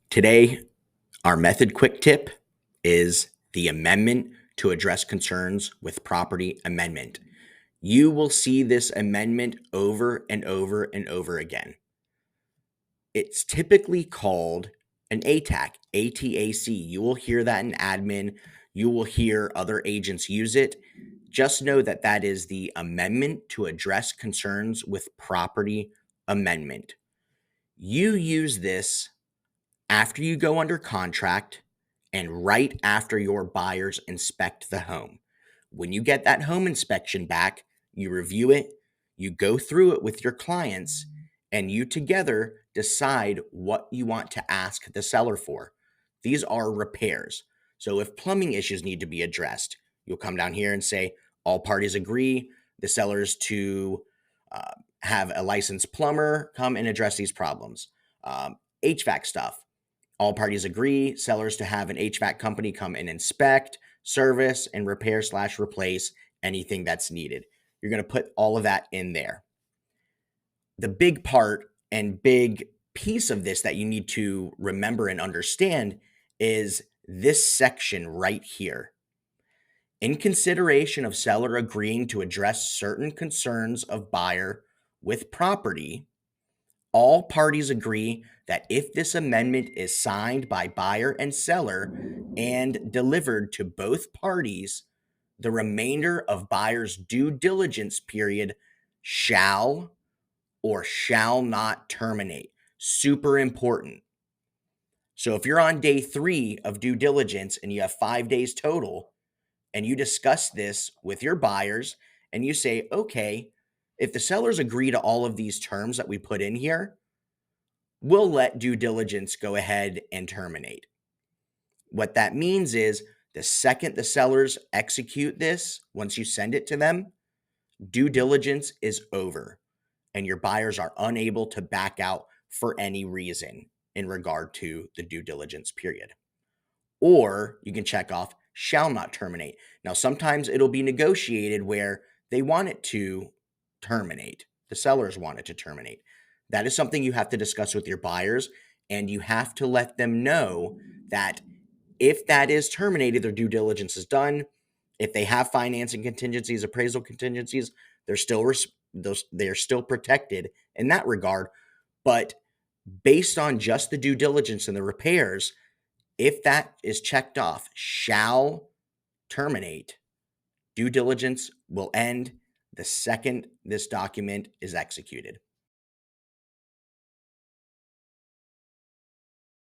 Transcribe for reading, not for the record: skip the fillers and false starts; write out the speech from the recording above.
Today, our method quick tip is the amendment to address concerns with property amendment. You will see this amendment over and over and over again. It's typically called an ATAC, ATAC. You will hear that in admin. You will hear other agents use it. Just know that that is the amendment to address concerns with property amendment. You use this after you go under contract and right after your buyers inspect the home. When you get that home inspection back, you review it, you go through it with your clients, and you together decide what you want to ask the seller for. These are repairs. So if plumbing issues need to be addressed, you'll come down here and say, all parties agree the sellers to have a licensed plumber come and address these problems. HVAC stuff, all parties agree sellers to have an HVAC company come and inspect, service, and repair/replace anything that's needed. You're going to put all of that in there. The big part and big piece of this that you need to remember and understand is this section right here. In consideration of seller agreeing to address certain concerns of buyer with property, all parties agree that if this amendment is signed by buyer and seller and delivered to both parties, the remainder of buyer's due diligence period shall or shall not terminate. Super important. So if you're on day 3 of due diligence and you have 5 days total and you discuss this with your buyers and you say, okay, if the sellers agree to all of these terms that we put in here, we'll let due diligence go ahead and terminate. What that means is the second the sellers execute this, once you send it to them, due diligence is over and your buyers are unable to back out for any reason in regard to the due diligence period. Or you can check off shall not terminate. Now, sometimes it'll be negotiated where they want it to terminate. The sellers want it to terminate. That is something you have to discuss with your buyers, and you have to let them know that if that is terminated, their due diligence is done. If they have financing contingencies, appraisal contingencies, they're still protected in that regard. But based on just the due diligence and the repairs, if that is checked off, shall terminate, due diligence will end the second this document is executed.